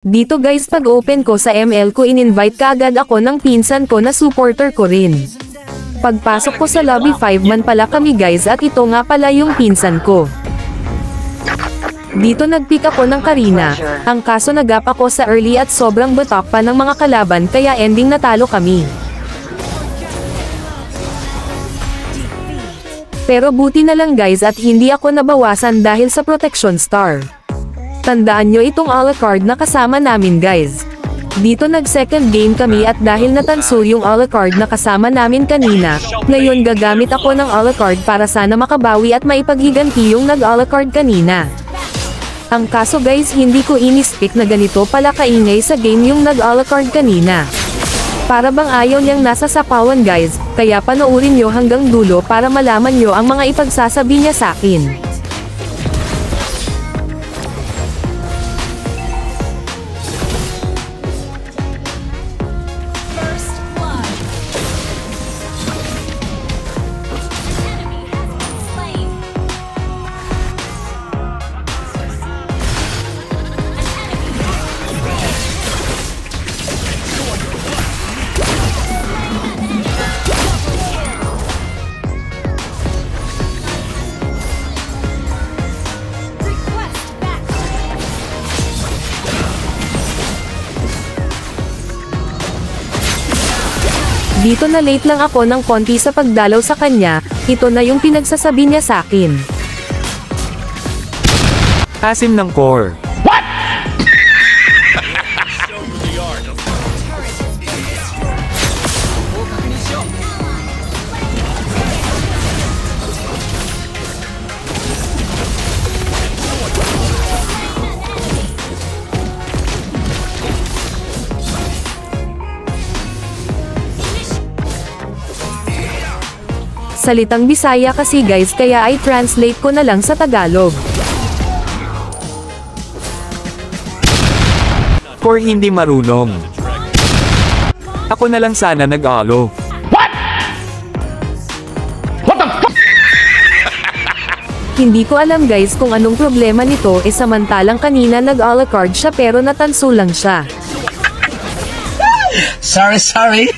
Dito guys, pag open ko sa ML ko, in-invite kaagad ako ng pinsan ko na supporter ko rin. Pagpasok ko sa lobby, 5 man pala kami guys, at ito nga pala yung pinsan ko. Dito nag-pick ako ng Karina, ang kaso nagap ako sa early at sobrang batak pa ng mga kalaban, kaya ending natalo kami. Pero buti na lang guys at hindi ako nabawasan dahil sa protection star. Tandaan nyo itong Alucard na kasama namin guys. Dito nag-second game kami at dahil natanso yung Alucard na kasama namin kanina, ngayon gagamit ako ng Alucard para sana makabawi at maipaghiganti yung nag-Alucard kanina. Ang kaso guys, hindi ko inispik na ganito pala kaingay sa game yung nag-Alucard kanina. Para bang ayaw niyang nasa sapawan guys, kaya panoorin nyo hanggang dulo para malaman nyo ang mga ipagsasabi niya sa akin. Dito na late lang ako ng konti sa pagdalaw sa kanya, ito na yung pinagsasabi niya sa akin. Asim ng core. What? Salitang Bisaya kasi guys, kaya ay translate ko na lang sa Tagalog. Core hindi marunong. Ako na lang sana nag-alo. What? What the fuck? Hindi ko alam guys kung anong problema nito, samantalang kanina nag-Alucard siya pero natanso lang siya. Sorry.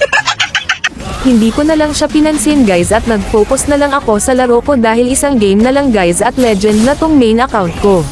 Hindi ko na lang siya pinansin guys at nag-focus na lang ako sa laro ko dahil isang game na lang guys at legend na tong main account ko.